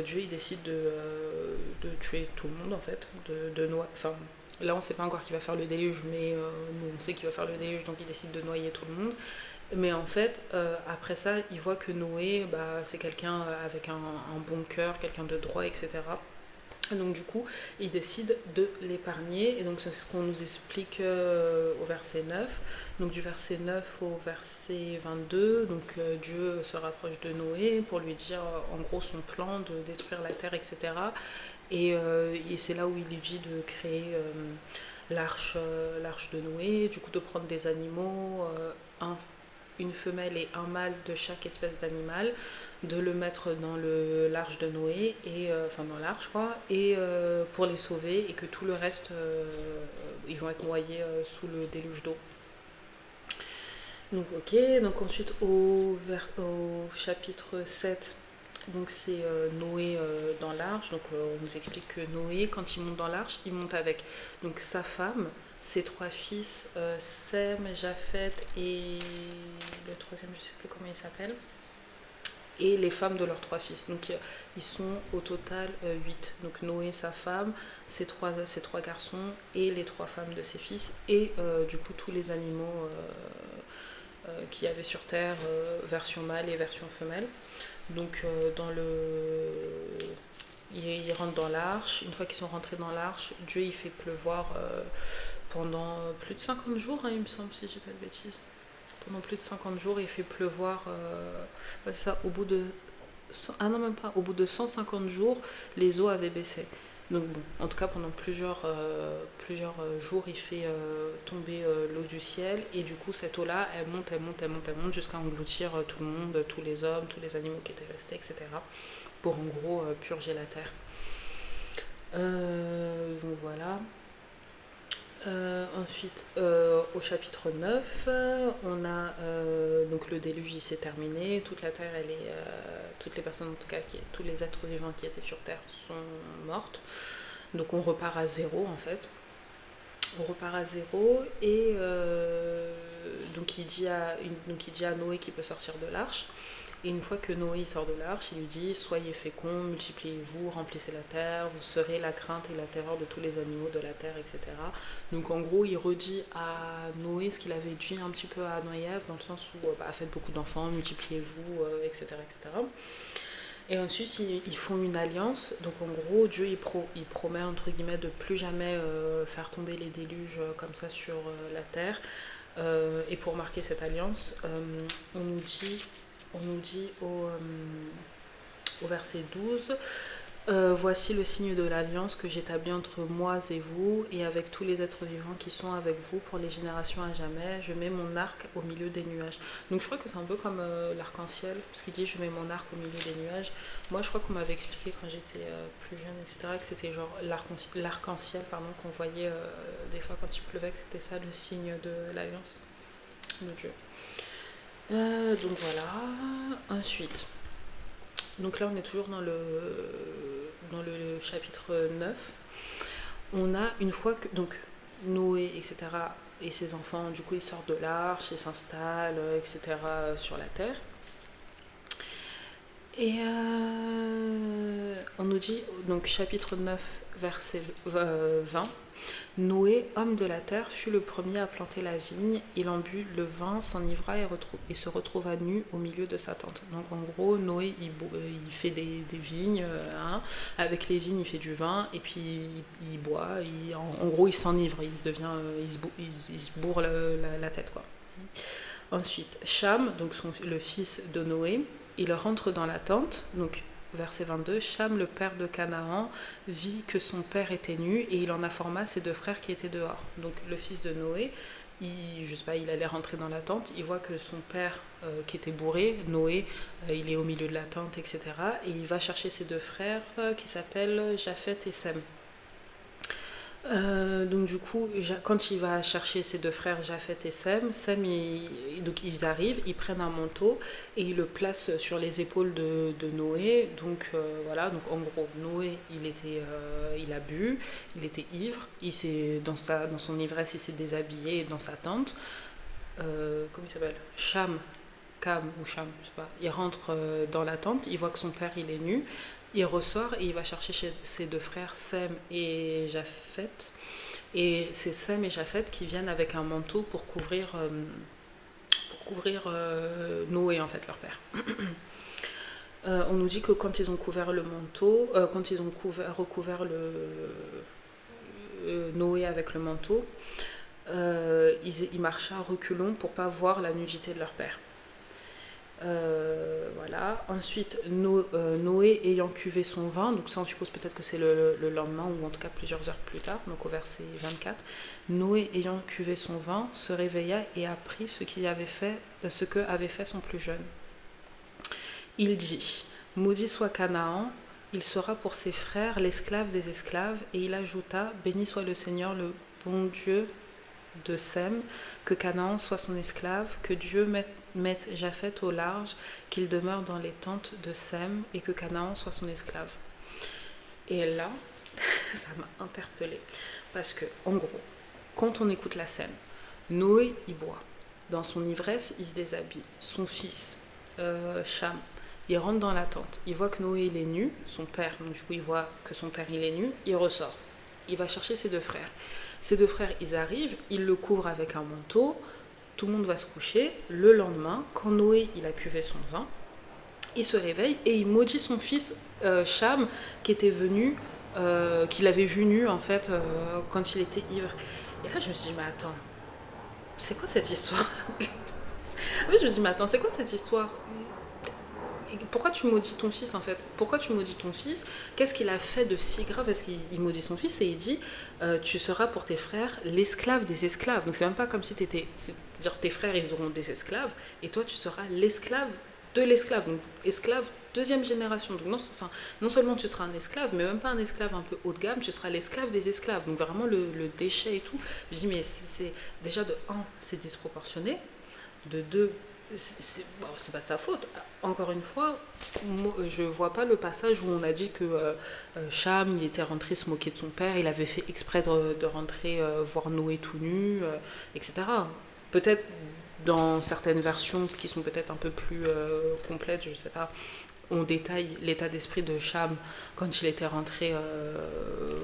Dieu il décide de tuer tout le monde en fait, de noyer. Enfin, là on ne sait pas encore qui va faire le déluge, mais nous on sait qu'il va faire le déluge, donc il décide de noyer tout le monde. Mais en fait, après ça, il voit que Noé, c'est quelqu'un avec un bon cœur, quelqu'un de droit, etc. Et donc du coup, il décide de l'épargner. Et donc c'est ce qu'on nous explique au verset 9. Donc du verset 9 au verset 22, donc Dieu se rapproche de Noé pour lui dire en gros son plan de détruire la terre, etc. Et c'est là où il lui dit de créer l'arche de Noé, du coup de prendre des animaux, une femelle et un mâle de chaque espèce d'animal, de le mettre dans l'arche de Noé, enfin dans l'arche quoi, et pour les sauver, et que tout le reste, ils vont être noyés sous le déluge d'eau. Donc ok, donc ensuite au chapitre 7, donc c'est Noé dans l'arche. Donc on nous explique que Noé, quand il monte dans l'arche, il monte avec donc sa femme, ses trois fils, Sem, Japhet et le troisième, je sais plus comment il s'appelle, et les femmes de leurs trois fils. Donc ils sont au total 8. Donc Noé, sa femme, ses trois garçons et les trois femmes de ses fils, et du coup tous les animaux qu'il y avait sur Terre, version mâle et version femelle. Donc ils rentrent dans l'arche. Une fois qu'ils sont rentrés dans l'arche, Dieu il fait pleuvoir pendant plus de 50 jours, hein, il me semble, si je dis pas de bêtises. Pendant plus de 50 jours, il fait pleuvoir. Ça, au bout de. Ah non, même pas. Au bout de 150 jours, les eaux avaient baissé. Donc bon, en tout cas, pendant plusieurs jours, il fait tomber l'eau du ciel. Et du coup, cette eau-là, elle monte, elle monte, elle monte, elle monte, jusqu'à engloutir tout le monde, tous les hommes, tous les animaux qui étaient restés, etc. Pour en gros purger la terre. Donc voilà. Ensuite, au chapitre 9, on a donc le déluge il s'est terminé, toute la terre, toutes les personnes en tout cas, tous les êtres vivants qui étaient sur terre sont mortes. Donc on repart à zéro en fait. On repart à zéro et donc il dit à Noé qu'il peut sortir de l'arche. Et une fois que Noé sort de l'arche, il lui dit « Soyez féconds, multipliez-vous, remplissez la terre, vous serez la crainte et la terreur de tous les animaux de la terre, etc. » Donc en gros, il redit à Noé ce qu'il avait dit un petit peu à Adam et Ève, dans le sens où faites beaucoup d'enfants, multipliez-vous, etc., etc. Et ensuite, ils font une alliance. Donc en gros, Dieu il promet entre guillemets de plus jamais faire tomber les déluges comme ça sur la terre. Et pour marquer cette alliance, on nous dit au verset 12, voici le signe de l'alliance que j'établis entre moi et vous et avec tous les êtres vivants qui sont avec vous pour les générations à jamais. Je mets mon arc au milieu des nuages. Donc je crois que c'est un peu comme l'arc-en-ciel, parce qu'il dit je mets mon arc au milieu des nuages. Moi je crois qu'on m'avait expliqué quand j'étais plus jeune, etc., que c'était genre l'arc-en-ciel qu'on voyait des fois quand il pleuvait, que c'était ça le signe de l'alliance de Dieu. Donc voilà. Ensuite, donc là on est toujours dans le chapitre 9. On a une fois que donc Noé, etc., et ses enfants, du coup ils sortent de l'arche, ils s'installent, etc., sur la terre. Et on nous dit, donc chapitre 9, verset 20, Noé, homme de la terre, fut le premier à planter la vigne. Il en but le vin, s'enivra et se retrouva nu au milieu de sa tente. Donc en gros, Noé, il fait des vignes. Avec les vignes, il fait du vin. Et puis il boit. En gros, il s'enivre. Il se bourre la tête, quoi. Ensuite, Cham, donc le fils de Noé, il rentre dans la tente. Donc verset 22, Cham, le père de Canaan, vit que son père était nu et il en informa ses deux frères qui étaient dehors. Donc le fils de Noé, il allait rentrer dans la tente, il voit que son père qui était bourré, Noé, il est au milieu de la tente, etc. Et il va chercher ses deux frères qui s'appellent Japhet et Sem. Donc du coup, quand il va chercher ses deux frères Japhet et Sem, donc ils arrivent, ils prennent un manteau et ils le placent sur les épaules de Noé. Donc voilà, donc en gros, Noé, il a bu, il était ivre, dans son ivresse, il s'est déshabillé dans sa tente. Comment il s'appelle? Cam ou Cham, je sais pas. Il rentre dans la tente, il voit que son père il est nu. Il ressort et il va chercher chez ses deux frères Sem et Japhet. Et c'est Sem et Japhet qui viennent avec un manteau pour couvrir Noé, en fait, leur père. On nous dit que quand ils ont couvert le manteau, quand ils ont recouvert Noé avec le manteau, ils marchaient à reculons pour pas voir la nudité de leur père. Voilà. Ensuite, Noé ayant cuvé son vin, donc ça on suppose peut-être que c'est le lendemain ou en tout cas plusieurs heures plus tard, donc au verset 24. Noé ayant cuvé son vin se réveilla et apprit ce que avait fait son plus jeune. Il dit: Maudit soit Canaan, il sera pour ses frères l'esclave des esclaves. Et il ajouta: Béni soit le Seigneur, le bon Dieu de Sem, que Canaan soit son esclave, que Dieu mette Japheth au large, qu'il demeure dans les tentes de Sem, et que Canaan soit son esclave. Et là, ça m'a interpellée. Parce que, en gros, quand on écoute la scène, Noé, il boit. Dans son ivresse, il se déshabille. Son fils, Cham, il rentre dans la tente. Il voit que Noé, il est nu. Son père, donc du coup, il voit que son père, il est nu. Il ressort. Il va chercher ses deux frères. Ses deux frères, ils arrivent. Ils le couvrent avec un manteau. Tout le monde va se coucher. Le lendemain, quand Noé, il a cuvé son vin, il se réveille et il maudit son fils, Cham, qui était venu, qu'il avait vu nu, en fait, quand il était ivre. Et là, je me suis dit, mais attends, c'est quoi cette histoire? En fait, je me suis dit, mais attends, c'est quoi cette histoire? Pourquoi tu maudis ton fils, en fait? Pourquoi tu maudis ton fils? Qu'est-ce qu'il a fait de si grave? Parce qu'il maudit son fils et il dit, tu seras pour tes frères l'esclave des esclaves. Donc c'est même pas comme si t'étais, c'est-à-dire tes frères, ils auront des esclaves et toi, tu seras l'esclave de l'esclave. Donc esclave deuxième génération. Donc non seulement tu seras un esclave, mais même pas un esclave un peu haut de gamme, tu seras l'esclave des esclaves. Donc vraiment le déchet et tout. Je dis, mais c'est déjà de un, c'est disproportionné. De deux, c'est pas de sa faute. Encore une fois, moi, je vois pas le passage où on a dit que Cham, il était rentré se moquer de son père, il avait fait exprès de rentrer voir Noé tout nu, etc. Peut-être dans certaines versions qui sont peut-être un peu plus complètes, je sais pas, on détaille l'état d'esprit de Cham quand il était rentré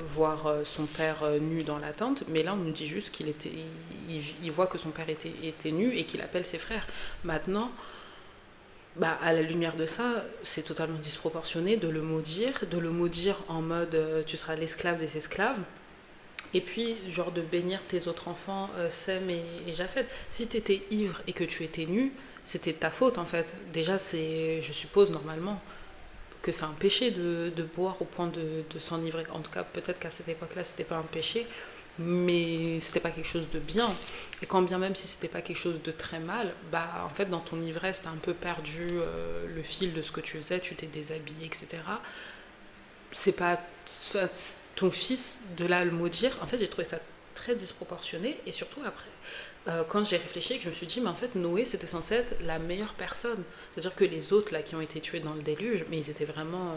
voir son père nu dans la tente, mais là on nous dit juste il voit que son père était nu et qu'il appelle ses frères. Maintenant, bah, à la lumière de ça, c'est totalement disproportionné de le maudire en mode tu seras l'esclave des esclaves. Et puis, genre de bénir tes autres enfants, Sem et Japheth. Si tu étais ivre et que tu étais nu, c'était de ta faute en fait. Déjà, je suppose normalement que c'est un péché de boire au point de s'enivrer. En tout cas, peut-être qu'à cette époque-là, c'était pas un péché, mais c'était pas quelque chose de bien. Et quand bien même si c'était pas quelque chose de très mal, bah en fait, dans ton ivresse, t'as un peu perdu le fil de ce que tu faisais, tu t'es déshabillé, etc. C'est pas ton fils de là à le maudire. En fait, j'ai trouvé ça très disproportionné. Et surtout après, quand j'ai réfléchi, je me suis dit, mais en fait, Noé, c'était censé être la meilleure personne. C'est-à-dire que les autres là qui ont été tués dans le déluge, mais ils étaient vraiment...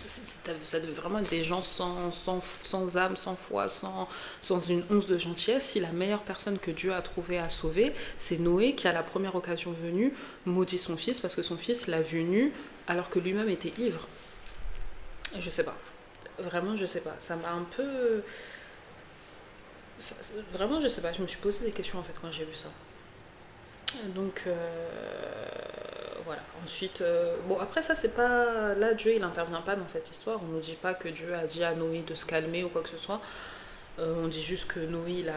ça devait vraiment être des gens sans âme, sans foi, sans une once de gentillesse. Si la meilleure personne que Dieu a trouvée à sauver, c'est Noé qui, à la première occasion venue, maudit son fils parce que son fils l'a vu nu alors que lui-même était ivre. Je sais pas. Vraiment, je sais pas. Ça m'a un peu... Vraiment, je sais pas. Je me suis posé des questions en fait quand j'ai vu ça. Donc, voilà. Ensuite, bon, après ça, c'est pas... Là, Dieu, il intervient pas dans cette histoire. On nous dit pas que Dieu a dit à Noé de se calmer ou quoi que ce soit. On dit juste que Noé, il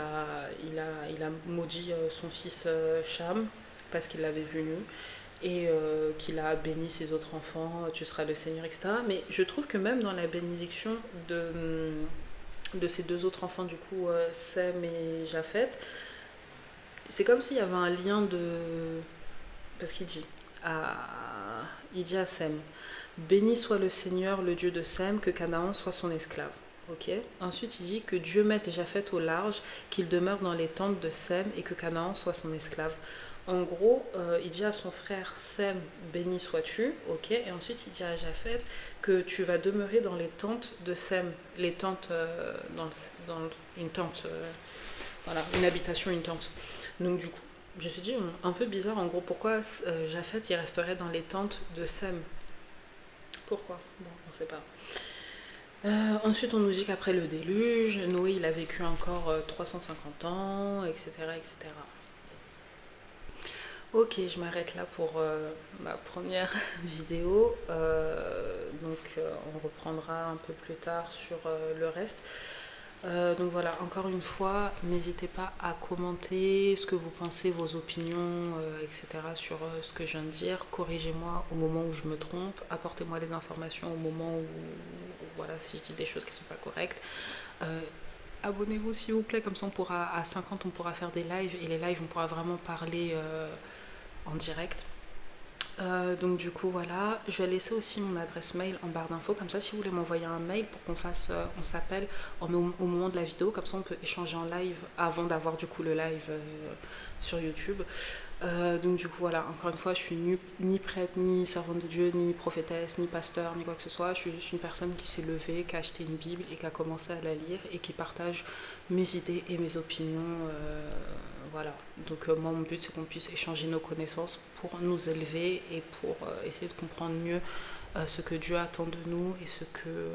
a maudit son fils Cham parce qu'il l'avait vu nu et qu'il a béni ses autres enfants, tu seras le Seigneur, etc. Mais je trouve que même dans la bénédiction de ces deux autres enfants, du coup, Sem et Japheth, c'est comme s'il y avait un lien de... Parce il dit à Sem, béni soit le Seigneur, le Dieu de Sem, que Canaan soit son esclave. Okay. Ensuite, il dit que Dieu mette Japheth au large, qu'il demeure dans les tentes de Sem et que Canaan soit son esclave. En gros, il dit à son frère Sem, béni sois-tu, ok, et ensuite il dit à Japheth que tu vas demeurer dans les tentes de Sem, les tentes, dans une tente, voilà, une habitation, une tente. Donc du coup, je me suis dit, un peu bizarre, en gros, pourquoi Japheth il resterait dans les tentes de Sem? Pourquoi? Bon, on sait pas. Ensuite, on nous dit qu'après le déluge, Noé il a vécu encore 350 ans, etc., etc. Ok, je m'arrête là pour ma première vidéo. On reprendra un peu plus tard sur le reste. Donc voilà, encore une fois, n'hésitez pas à commenter ce que vous pensez, vos opinions, etc. sur ce que je viens de dire. Corrigez-moi au moment où je me trompe. Apportez-moi les informations au moment où, voilà, si je dis des choses qui ne sont pas correctes. Euh, Abonnez-vous s'il vous plaît, comme ça on pourra, à 50, on pourra faire des lives. Et les lives, on pourra vraiment parler en direct. Donc du coup voilà, je vais laisser aussi mon adresse mail en barre d'infos, comme ça si vous voulez m'envoyer un mail pour qu'on fasse, on s'appelle au moment de la vidéo, comme ça on peut échanger en live avant d'avoir du coup le live sur YouTube. Donc du coup voilà, encore une fois, je suis ni prêtre, ni servante de Dieu, ni prophétesse, ni pasteur, ni quoi que ce soit. Je suis juste une personne qui s'est levée, qui a acheté une Bible et qui a commencé à la lire et qui partage mes idées et mes opinions. Voilà. Donc moi, mon but, c'est qu'on puisse échanger nos connaissances pour nous élever et pour essayer de comprendre mieux ce que Dieu attend de nous et ce que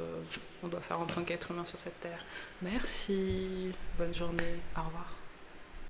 on doit faire en tant qu'être humain sur cette terre. Merci. Bonne journée. Au revoir.